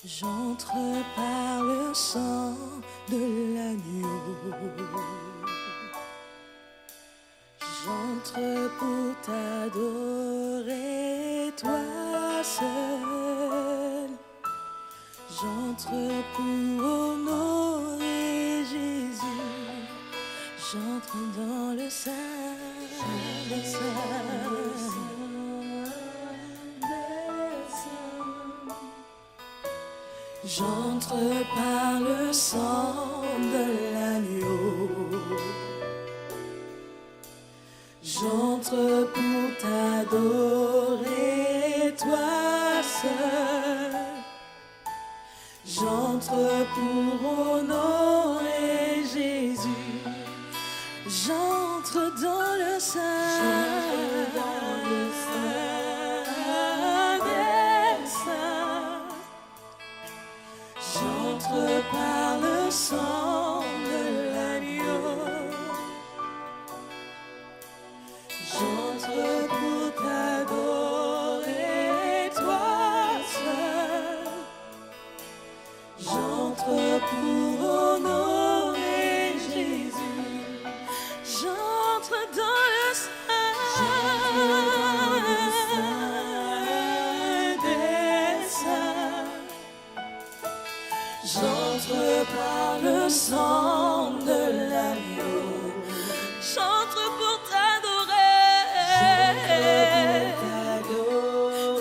J'entre par le sang de l'agneau. J'entre pour t'adorer, toi seul. J'entre pour honorer Jésus. J'entre dans le sein des saints. J'entre par le sang de l'agneau. J'entre pour t'adorer, toi seul. J'entre pour honorer Jésus. J'entre dans le sein des saints. J'entre par le sang de l'agneau. J'entre pour t'adorer, toi seul. J'entre pour honorer Jésus. J'entre dans le sein des saints. J'entre par le sang de l'agneau. J'entre pour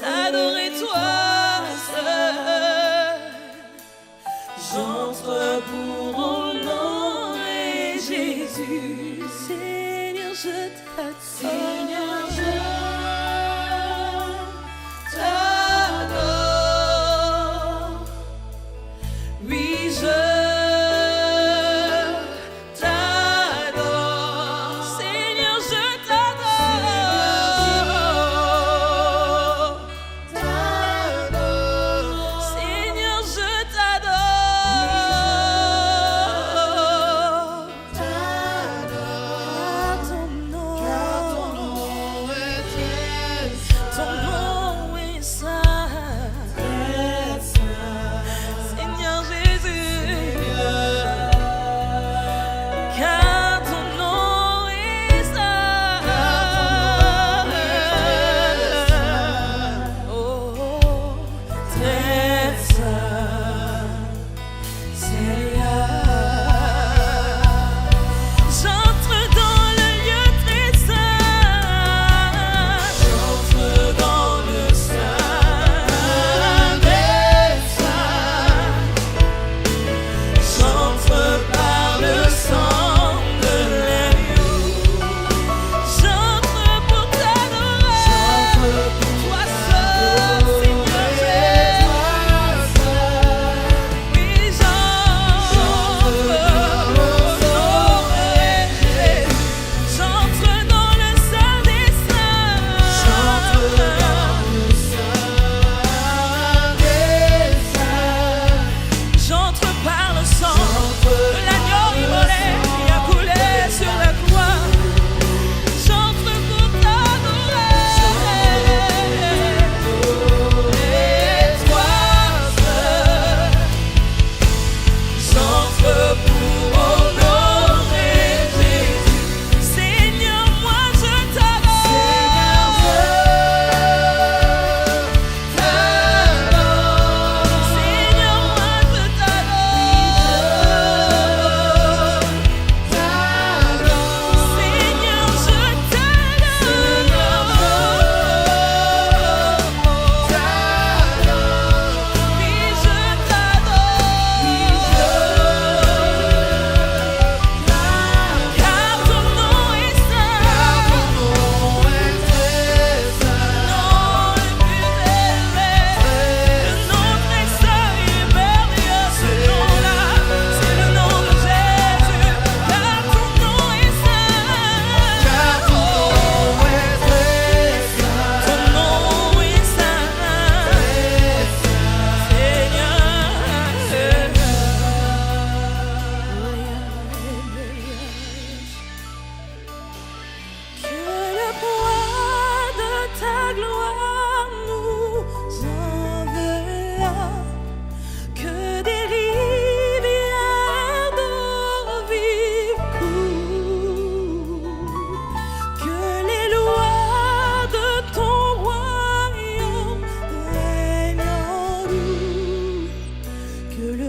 t'adorer toi seul. J'entre pour honorer Jésus. Seigneur, je t'adore. Seigneur, je t'adore. Oui, je t'adore. Seigneur, je t'adore. Seigneur, je t'adore. Car ton nom est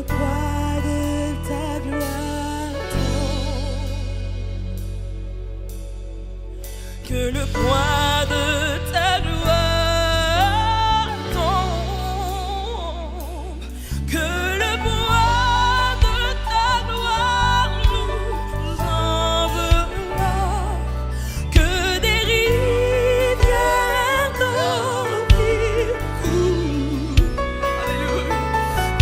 poids de ta gloire tombe, que le poids de ta gloire tombe, que le poids de ta gloire nous enveloppe, que des rivières d'eau qui coulent, Alléluia,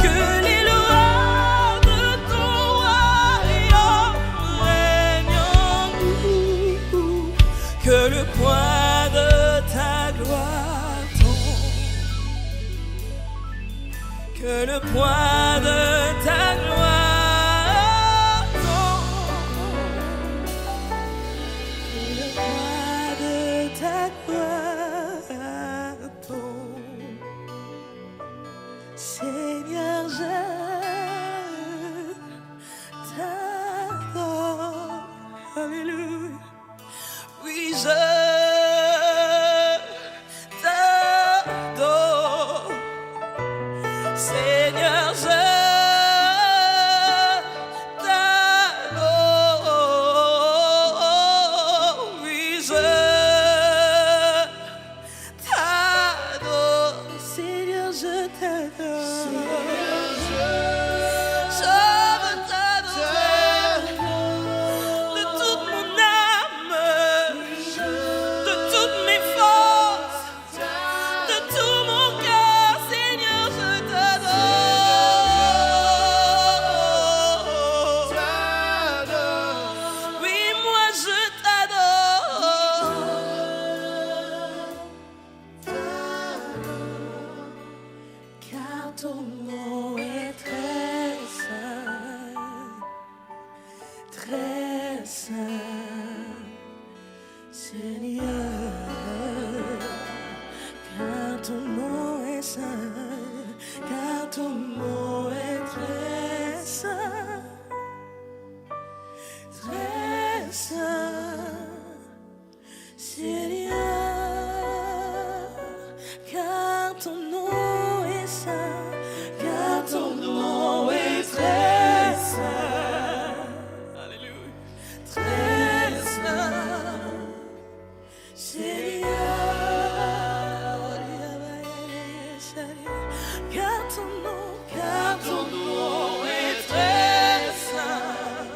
que les lois de ton royaume règnent en nous, que le poids de ta gloire tombe, que le poids de ta gloire tombe, que le poids de ta gloire tombe. Seigneur, je t'adore. Alléluia. Oui, je t'adore. Seigneur, je t'adore. Oui, je t'adore. Seigneur, je t'adore. Je veux t'adorer de toute mon âme, de toutes mes forces, de tout mon cœur. Seigneur, je t'adore. Oui, moi je t'adore. Car ton nom est très saint, très saint, Seigneur. Car ton nom est saint, car ton nom est très saint, très saint, Seigneur. Car ton nom est saint, car ton nom est très saint. Alléluia. Très saint, Seigneur. Car ton nom est très saint,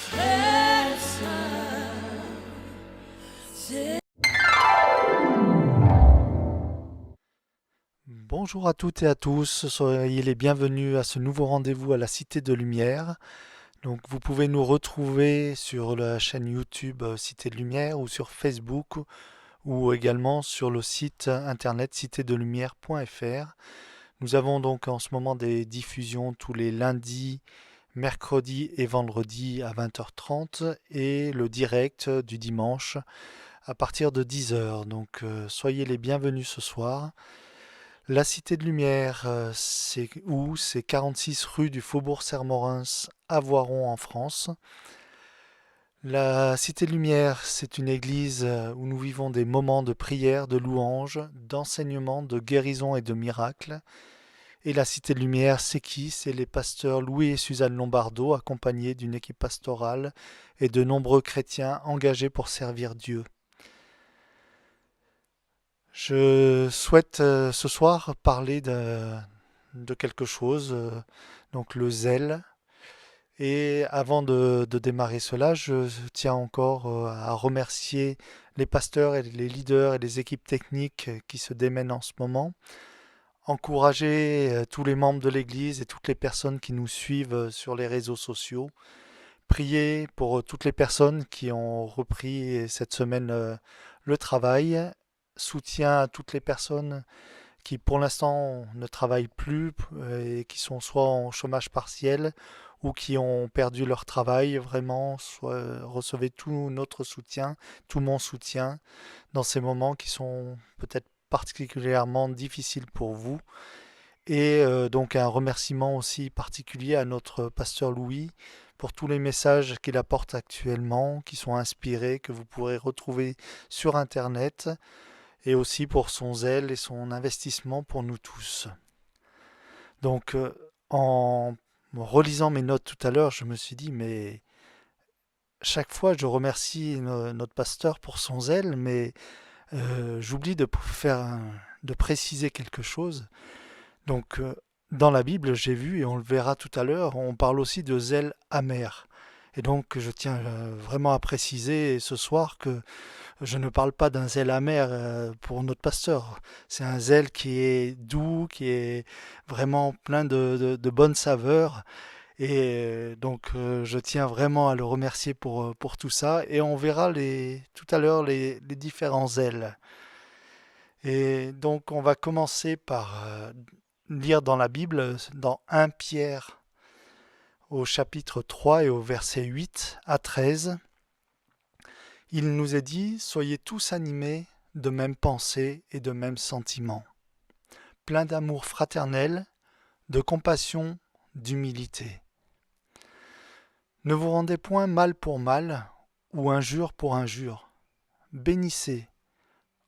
très saint, Seigneur. Bonjour à toutes et à tous, soyez les bienvenus à ce nouveau rendez-vous à la Cité de Lumière. Donc vous pouvez nous retrouver sur la chaîne YouTube Cité de Lumière ou sur Facebook ou également sur le site internet citédelumière.fr. Nous avons donc en ce moment des diffusions tous les lundis, mercredis et vendredis à 20h30 et le direct du dimanche à partir de 10h. Donc soyez les bienvenus ce soir. La Cité de Lumière, c'est où? C'est 46 rue du Faubourg Sermorens à Voiron en France. La Cité de Lumière, c'est une église où nous vivons des moments de prière, de louange, d'enseignement, de guérison et de miracles. Et la Cité de Lumière, c'est qui? C'est les pasteurs Louis et Suzanne Lombardo, accompagnés d'une équipe pastorale et de nombreux chrétiens engagés pour servir Dieu. Je souhaite ce soir parler de quelque chose, donc le zèle. Et avant de démarrer cela, je tiens encore à remercier les pasteurs et les leaders et les équipes techniques qui se démènent en ce moment. Encourager tous les membres de l'Église et toutes les personnes qui nous suivent sur les réseaux sociaux. Prier pour toutes les personnes qui ont repris cette semaine le travail. Soutien à toutes les personnes qui pour l'instant ne travaillent plus et qui sont soit en chômage partiel ou qui ont perdu leur travail. Vraiment, recevez tout notre soutien, tout mon soutien dans ces moments qui sont peut-être particulièrement difficiles pour vous. Et donc un remerciement aussi particulier à notre pasteur Louis pour tous les messages qu'il apporte actuellement, qui sont inspirés, que vous pourrez retrouver sur Internet, et aussi pour son zèle et son investissement pour nous tous. Donc, en relisant mes notes tout à l'heure, je me suis dit, mais chaque fois, je remercie notre pasteur pour son zèle, mais j'oublie de préciser quelque chose. Donc, dans la Bible, j'ai vu, et on le verra tout à l'heure, on parle aussi de zèle amer. Et donc, je tiens vraiment à préciser ce soir que je ne parle pas d'un zèle amer pour notre pasteur. C'est un zèle qui est doux, qui est vraiment plein de bonnes saveurs. Et donc, je tiens vraiment à le remercier pour tout ça. Et on verra tout à l'heure les différents zèles. Et donc, on va commencer par lire dans la Bible, dans 1 Pierre, au chapitre 3 et au verset 8 à 13. Il nous est dit, soyez tous animés de même pensée et de même sentiment, pleins d'amour fraternel, de compassion, d'humilité. Ne vous rendez point mal pour mal, ou injure pour injure. Bénissez,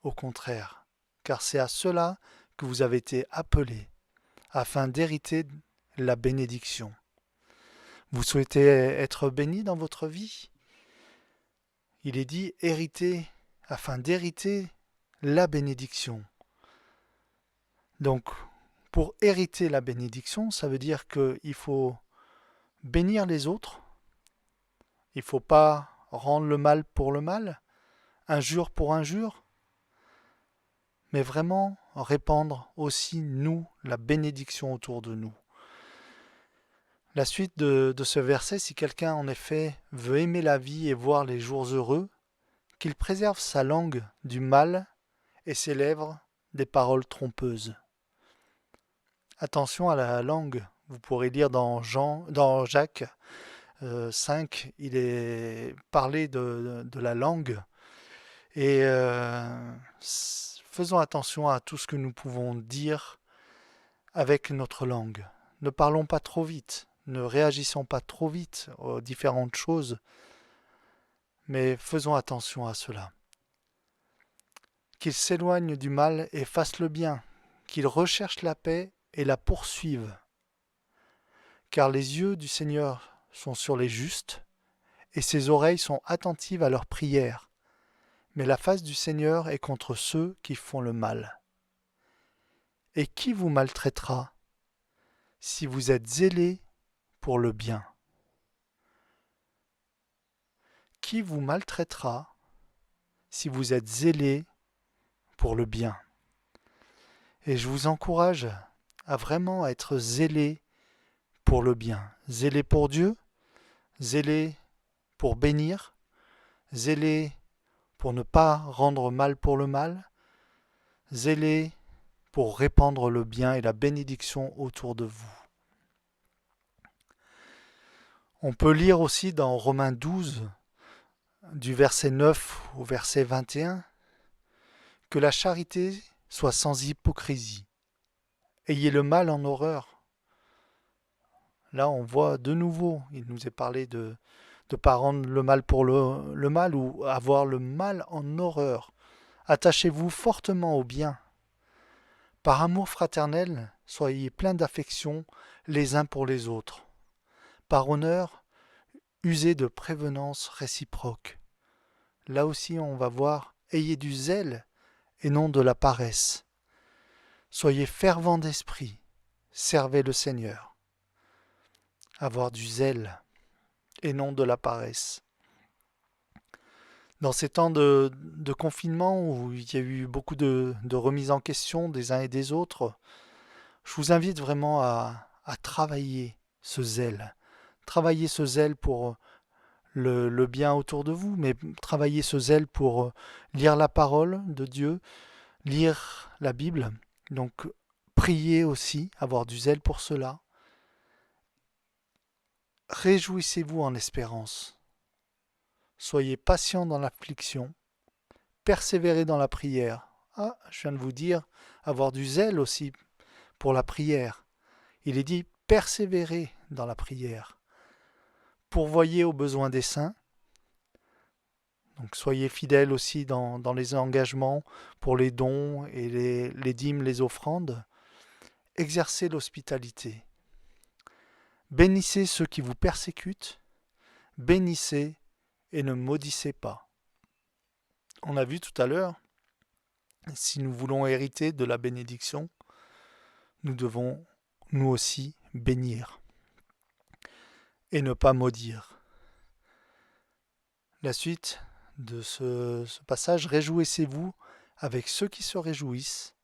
au contraire, car c'est à cela que vous avez été appelés, afin d'hériter la bénédiction. Vous souhaitez être béni dans votre vie? Il est dit hériter, afin d'hériter la bénédiction. Donc, pour hériter la bénédiction, ça veut dire qu'il faut bénir les autres. Il ne faut pas rendre le mal pour le mal, injure pour injure, mais vraiment répandre aussi, nous, la bénédiction autour de nous. La suite de ce verset, si quelqu'un en effet veut aimer la vie et voir les jours heureux, qu'il préserve sa langue du mal et ses lèvres des paroles trompeuses. Attention à la langue. Vous pourrez lire dans Jacques 5, il est parlé de la langue. Et faisons attention à tout ce que nous pouvons dire avec notre langue. Ne parlons pas trop vite, ne réagissons pas trop vite aux différentes choses, mais faisons attention à cela. Qu'il s'éloigne du mal et fasse le bien, qu'il recherche la paix et la poursuive. Car les yeux du Seigneur sont sur les justes, et ses oreilles sont attentives à leurs prières. Mais la face du Seigneur est contre ceux qui font le mal. Et qui vous maltraitera si vous êtes zélés pour le bien? Qui vous maltraitera si vous êtes zélés pour le bien? Et je vous encourage à vraiment être zélés pour le bien. Zélés pour Dieu, zélés pour bénir, zélés pour ne pas rendre mal pour le mal, zélés pour répandre le bien et la bénédiction autour de vous. On peut lire aussi dans Romains 12, du verset 9 au verset 21, que la charité soit sans hypocrisie. Ayez le mal en horreur. Là, on voit de nouveau, il nous est parlé de ne pas rendre le mal pour le mal ou avoir le mal en horreur. Attachez-vous fortement au bien. Par amour fraternel, soyez pleins d'affection les uns pour les autres. Par honneur, usez de prévenance réciproque. Là aussi, on va voir, ayez du zèle et non de la paresse. Soyez fervents d'esprit, servez le Seigneur. Avoir du zèle et non de la paresse. Dans ces temps de confinement où il y a eu beaucoup de remises en question des uns et des autres, je vous invite vraiment à travailler ce zèle. Travailler ce zèle pour le bien autour de vous, mais travailler ce zèle pour lire la parole de Dieu, lire la Bible, donc prier aussi, avoir du zèle pour cela. Réjouissez-vous en espérance. Soyez patients dans l'affliction, persévérez dans la prière. Ah, je viens de vous dire, avoir du zèle aussi pour la prière. Il est dit, persévérez dans la prière. Pourvoyez aux besoins des saints. Donc soyez fidèles aussi dans les engagements pour les dons et les dîmes, les offrandes. exercez l'hospitalité. Bénissez ceux qui vous persécutent, bénissez et ne maudissez pas. On a vu tout à l'heure, si nous voulons hériter de la bénédiction, nous devons nous aussi bénir et ne pas maudire. La suite de ce passage, réjouissez-vous avec ceux qui se réjouissent,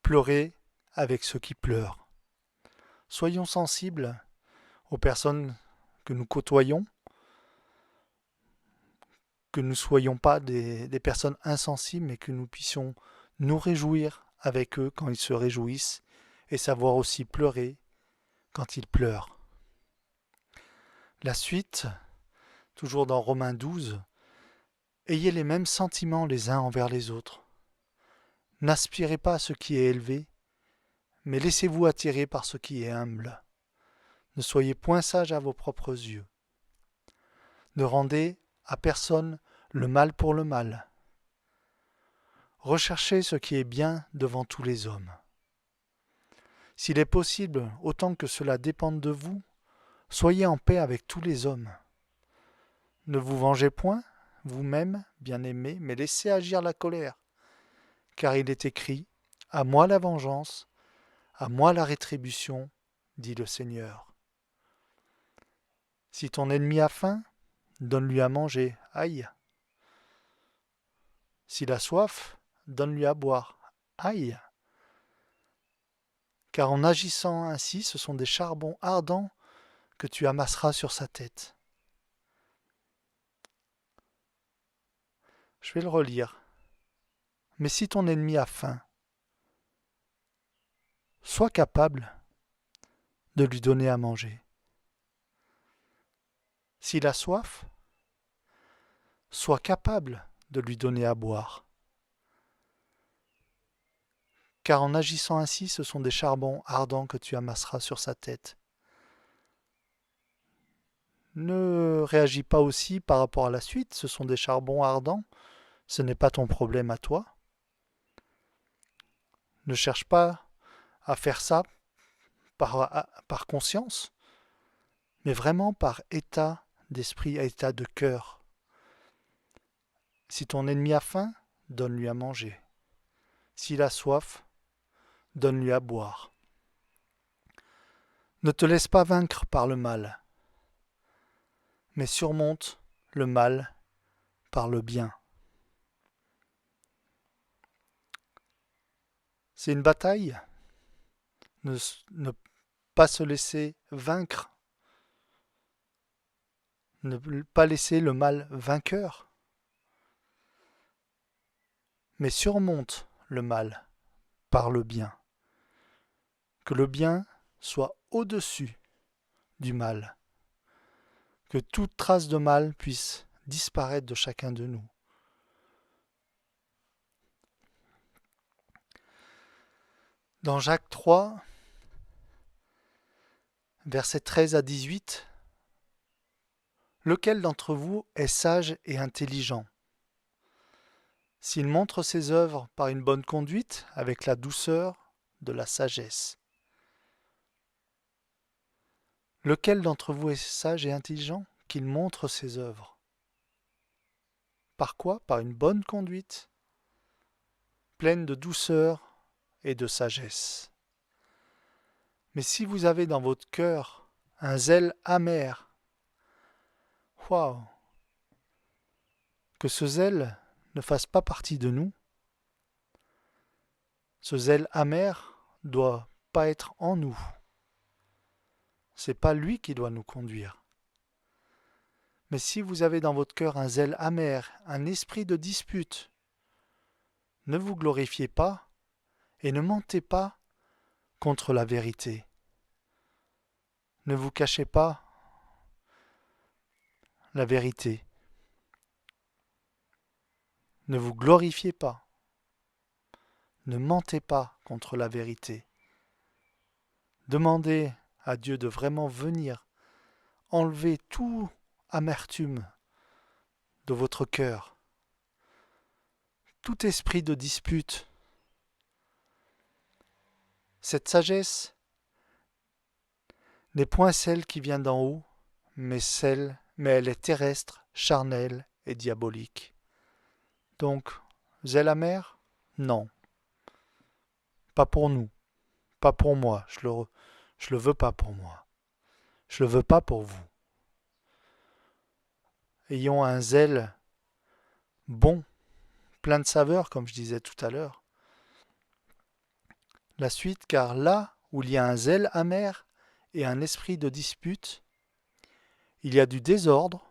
pleurez avec ceux qui pleurent. Soyons sensibles aux personnes que nous côtoyons, que nous ne soyons pas des personnes insensibles, mais que nous puissions nous réjouir avec eux quand ils se réjouissent et savoir aussi pleurer quand ils pleurent. La suite, toujours dans Romains 12, ayez les mêmes sentiments les uns envers les autres. N'aspirez pas à ce qui est élevé, mais laissez-vous attirer par ce qui est humble. Ne soyez point sages à vos propres yeux. Ne rendez à personne le mal pour le mal. Recherchez ce qui est bien devant tous les hommes. S'il est possible, autant que cela dépende de vous, soyez en paix avec tous les hommes. Ne vous vengez point, vous-même, bien-aimés, mais laissez agir la colère. Car il est écrit, « À moi la vengeance, à moi la rétribution, dit le Seigneur. » Si ton ennemi a faim, donne-lui à manger, aïe. S'il a soif, donne-lui à boire, aïe. Car en agissant ainsi, ce sont des charbons ardents que tu amasseras sur sa tête. Je vais le relire. Mais si ton ennemi a faim, sois capable de lui donner à manger. S'il a soif, sois capable de lui donner à boire. Car en agissant ainsi, ce sont des charbons ardents que tu amasseras sur sa tête. Ne réagis pas aussi par rapport à la suite, ce sont des charbons ardents, ce n'est pas ton problème à toi. Ne cherche pas à faire ça par conscience, mais vraiment par état d'esprit, état de cœur. Si ton ennemi a faim, donne-lui à manger. S'il a soif, donne-lui à boire. Ne te laisse pas vaincre par le mal, mais surmonte le mal par le bien. C'est une bataille. Ne pas se laisser vaincre. Ne pas laisser le mal vainqueur. Mais surmonte le mal par le bien. Que le bien soit au-dessus du mal. Que toute trace de mal puisse disparaître de chacun de nous. Dans Jacques 3, versets 13 à 18, « Lequel d'entre vous est sage et intelligent ? S'il montre ses œuvres par une bonne conduite, avec la douceur de la sagesse. Lequel d'entre vous est sage et intelligent ? Qu'il montre ses œuvres. Par quoi ? Par une bonne conduite, pleine de douceur et de sagesse. Mais si vous avez dans votre cœur un zèle amer, waouh, que ce zèle ne fasse pas partie de nous. Ce zèle amer doit pas être en nous. C'est pas lui qui doit nous conduire. Mais si vous avez dans votre cœur un zèle amer, un esprit de dispute, ne vous glorifiez pas et ne mentez pas contre la vérité. Ne vous cachez pas la vérité. Ne vous glorifiez pas. Ne mentez pas contre la vérité. Demandez à Dieu de vraiment venir enlever tout amertume de votre cœur, tout esprit de dispute. Cette sagesse n'est point celle qui vient d'en haut, mais elle est terrestre, charnelle et diabolique. Donc, zèle amer? Non, pas pour nous, pas pour moi, je le veux pas pour moi, je le veux pas pour vous. Ayons un zèle bon, plein de saveur, comme je disais tout à l'heure. La suite, car là où il y a un zèle amer et un esprit de dispute, il y a du désordre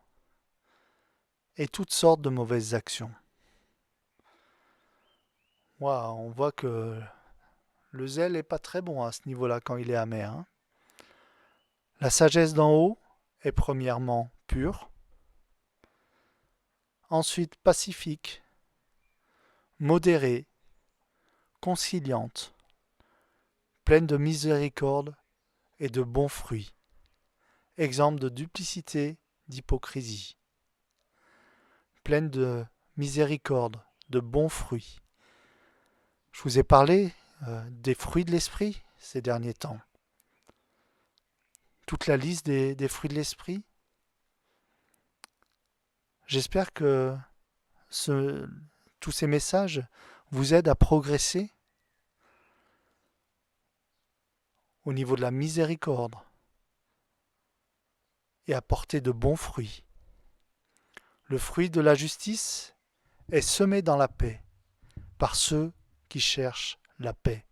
et toutes sortes de mauvaises actions. Waouh, on voit que le zèle n'est pas très bon à ce niveau-là quand il est amer. Hein. La sagesse d'en haut est premièrement pure, ensuite pacifique, modérée, conciliante, pleine de miséricorde et de bons fruits, exemple de duplicité, d'hypocrisie, pleine de miséricorde, de bons fruits. Je vous ai parlé des fruits de l'esprit ces derniers temps. Toute la liste des fruits de l'esprit. J'espère que tous ces messages vous aident à progresser au niveau de la miséricorde et à porter de bons fruits. Le fruit de la justice est semé dans la paix par ceux qui cherchent la paix.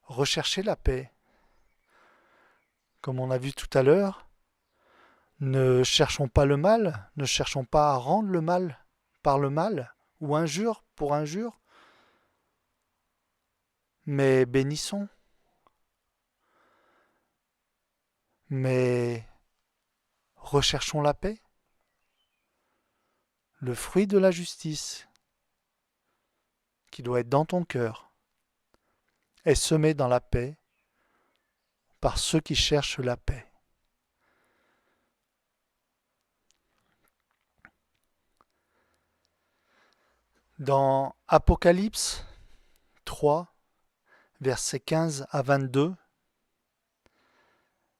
Recherchez la paix. Comme on a vu tout à l'heure, ne cherchons pas le mal, ne cherchons pas à rendre le mal par le mal ou injure pour injure, mais bénissons. Mais recherchons la paix. Le fruit de la justice qui doit être dans ton cœur est semé dans la paix par ceux qui cherchent la paix. Dans Apocalypse 3, versets 15 à 22,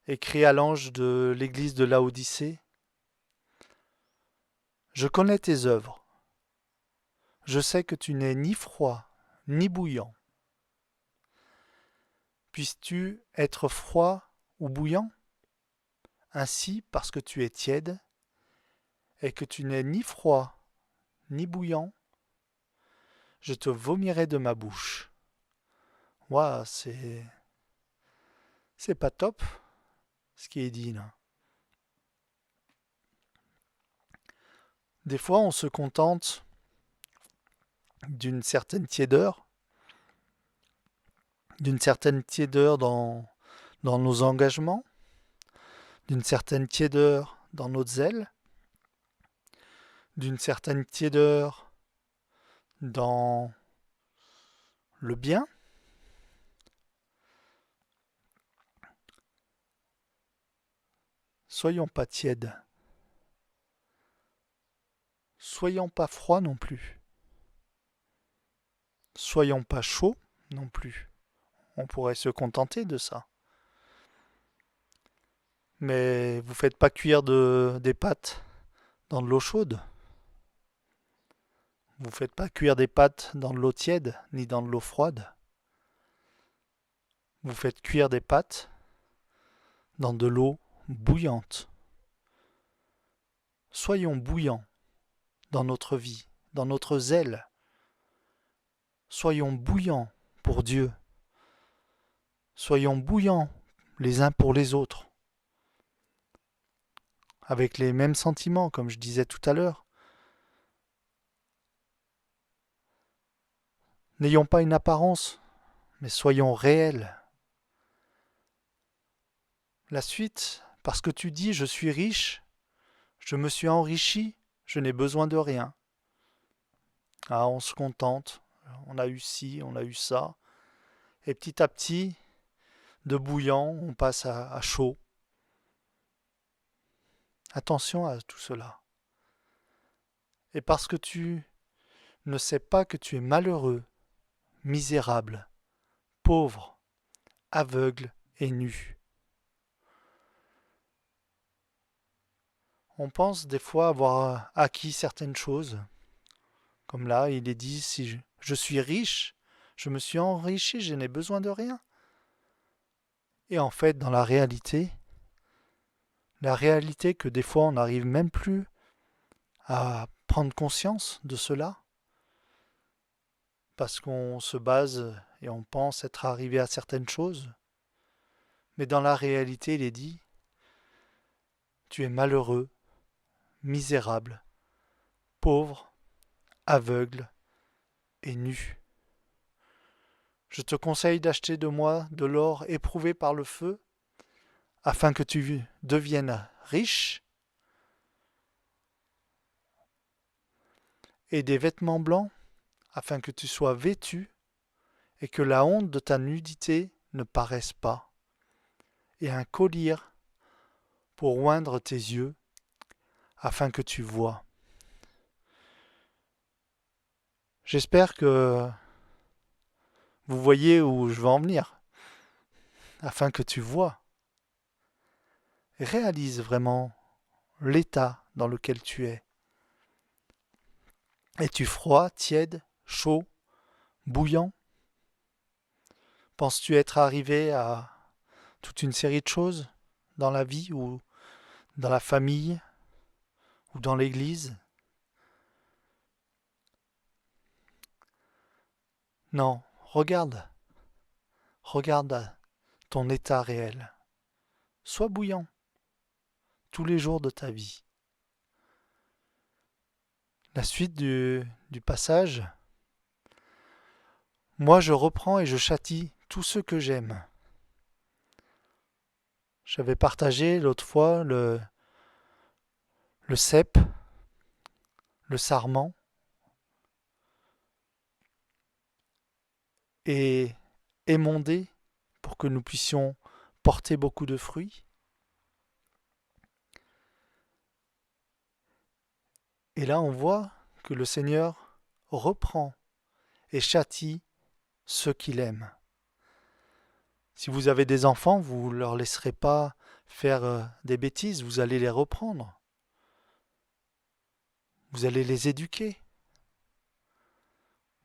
écrit à l'ange de l'église de Laodicée, « Je connais tes œuvres. Je sais que tu n'es ni froid ni bouillant. Puisses-tu être froid ou bouillant? Ainsi, parce que tu es tiède et que tu n'es ni froid ni bouillant, je te vomirai de ma bouche. » Waouh, c'est pas top ce qui est dit là. Des fois, on se contente d'une certaine tiédeur dans nos engagements, d'une certaine tiédeur dans notre zèle, d'une certaine tiédeur dans le bien. Soyons pas tièdes. Soyons pas froids non plus. Soyons pas chauds non plus. On pourrait se contenter de ça. Mais vous faites pas cuire des pâtes dans de l'eau chaude. Vous faites pas cuire des pâtes dans de l'eau tiède ni dans de l'eau froide. Vous faites cuire des pâtes dans de l'eau bouillante. Soyons bouillants dans notre vie, dans notre zèle. Soyons bouillants pour Dieu. Soyons bouillants les uns pour les autres. Avec les mêmes sentiments, comme je disais tout à l'heure. N'ayons pas une apparence, mais soyons réels. La suite, parce que tu dis « je suis riche, je me suis enrichi, je n'ai besoin de rien ». Ah, on se contente, on a eu ci, on a eu ça. Et petit à petit, de bouillant, on passe à chaud. Attention à tout cela. Et parce que tu ne sais pas que tu es malheureux, misérable, pauvre, aveugle et nu. On pense des fois avoir acquis certaines choses. Comme là, il est dit, si je suis riche, je me suis enrichi, je n'ai besoin de rien. Et en fait, dans la réalité que des fois on n'arrive même plus à prendre conscience de cela, parce qu'on se base et on pense être arrivé à certaines choses. Mais dans la réalité, il est dit, tu es malheureux, misérable, pauvre, aveugle et nu. Je te conseille d'acheter de moi de l'or éprouvé par le feu, afin que tu deviennes riche, et des vêtements blancs, afin que tu sois vêtu, et que la honte de ta nudité ne paraisse pas, et un collier pour oindre tes yeux, afin que tu vois. J'espère que vous voyez où je veux en venir, afin que tu vois. Réalise vraiment l'état dans lequel tu es. Es-tu froid, tiède, chaud, bouillant? Penses-tu être arrivé à toute une série de choses dans la vie ou dans la famille ou dans l'église? Non, regarde ton état réel. Sois bouillant tous les jours de ta vie. La suite du passage. Moi je reprends et je châtie tous ceux que j'aime. J'avais partagé l'autre fois le cep, le sarment et émondé pour que nous puissions porter beaucoup de fruits. Et là on voit que le Seigneur reprend et châtie ceux qu'il aime. Si vous avez des enfants, vous ne leur laisserez pas faire des bêtises, vous allez les reprendre. Vous allez les éduquer.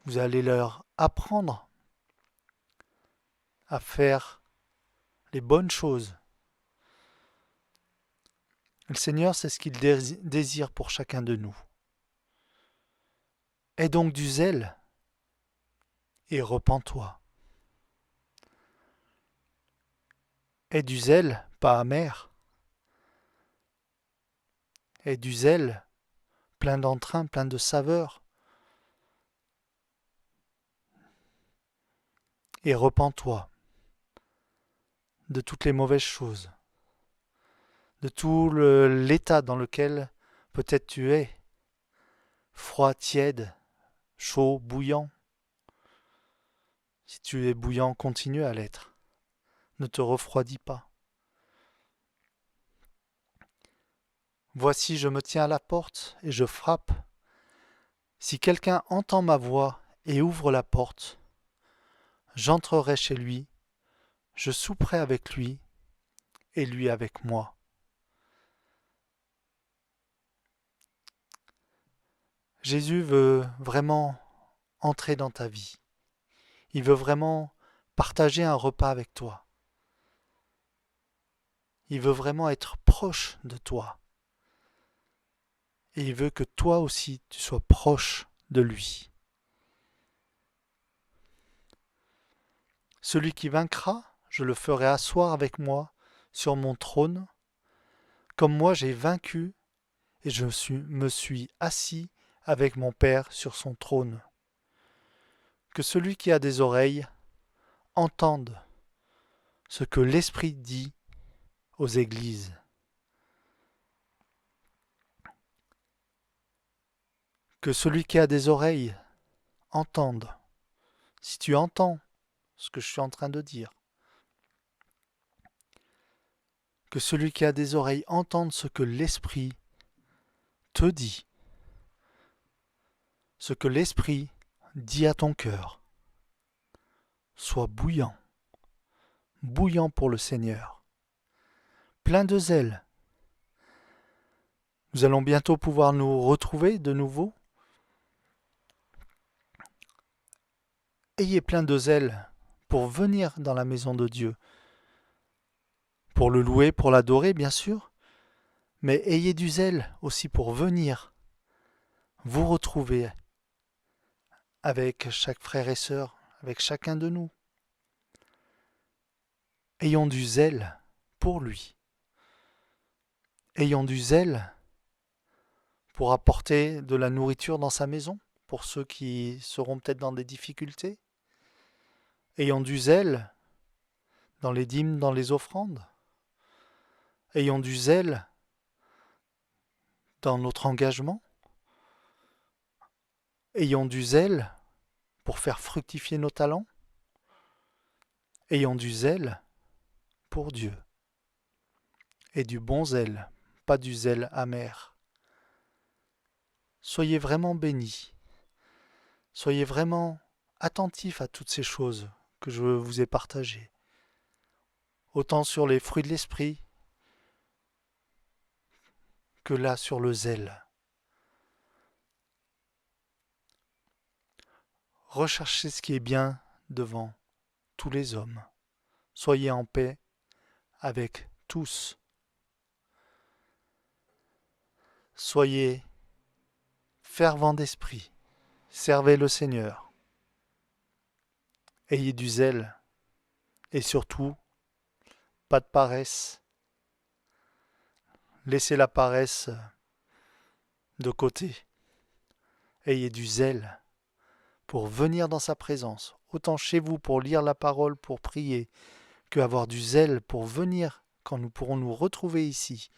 Vous allez leur apprendre à faire les bonnes choses. Le Seigneur, c'est ce qu'il désire pour chacun de nous. Aie donc du zèle et repens-toi. Aie du zèle, pas amer. Aie du zèle, plein d'entrain, plein de saveur. Et repens-toi de toutes les mauvaises choses, de tout l'état dans lequel peut-être tu es, froid, tiède, chaud, bouillant. Si tu es bouillant, continue à l'être. Ne te refroidis pas. Voici, je me tiens à la porte et je frappe. Si quelqu'un entend ma voix et ouvre la porte, j'entrerai chez lui, je souperai avec lui et lui avec moi. Jésus veut vraiment entrer dans ta vie. Il veut vraiment partager un repas avec toi. Il veut vraiment être proche de toi. Et il veut que toi aussi tu sois proche de lui. Celui qui vaincra, je le ferai asseoir avec moi sur mon trône, comme moi j'ai vaincu et me suis assis avec mon Père sur son trône. Que celui qui a des oreilles entende ce que l'Esprit dit aux églises. Que celui qui a des oreilles entende. Si tu entends ce que je suis en train de dire. Que celui qui a des oreilles entende ce que l'Esprit te dit. Ce que l'Esprit dit à ton cœur. soit bouillant, bouillant pour le Seigneur, plein de zèle. Nous allons bientôt pouvoir nous retrouver de nouveau. Ayez plein de zèle pour venir dans la maison de Dieu, pour le louer, pour l'adorer bien sûr, mais ayez du zèle aussi pour venir vous retrouver avec chaque frère et sœur, avec chacun de nous. Ayons du zèle pour lui. Ayons du zèle pour apporter de la nourriture dans sa maison, pour ceux qui seront peut-être dans des difficultés. Ayons du zèle dans les dîmes, dans les offrandes. Ayons du zèle dans notre engagement. Ayons du zèle pour faire fructifier nos talents. Ayons du zèle pour Dieu. Et du bon zèle, pas du zèle amer. Soyez vraiment bénis. Soyez vraiment attentifs à toutes ces choses que je vous ai partagées. Autant sur les fruits de l'esprit que là sur le zèle. Recherchez ce qui est bien devant tous les hommes. Soyez en paix avec tous. Soyez fervents d'esprit. Servez le Seigneur. Ayez du zèle. Et surtout, pas de paresse. Laissez la paresse de côté. Ayez du zèle pour venir dans sa présence, autant chez vous pour lire la parole, pour prier, que avoir du zèle pour venir quand nous pourrons nous retrouver ici,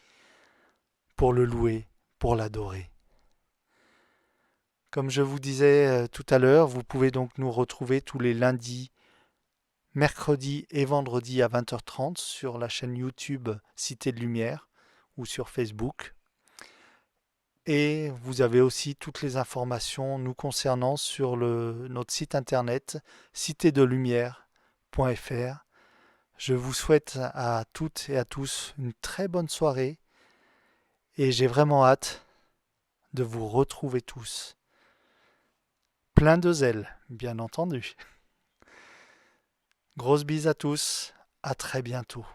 pour le louer, pour l'adorer. Comme je vous disais tout à l'heure, vous pouvez donc nous retrouver tous les lundis, mercredis et vendredis à 20h30 sur la chaîne YouTube Cité de Lumière ou sur Facebook. Et vous avez aussi toutes les informations nous concernant sur notre site internet citédelumière.fr. Je vous souhaite à toutes et à tous une très bonne soirée et j'ai vraiment hâte de vous retrouver tous. Plein de zèle, bien entendu. Grosse bise à tous, à très bientôt.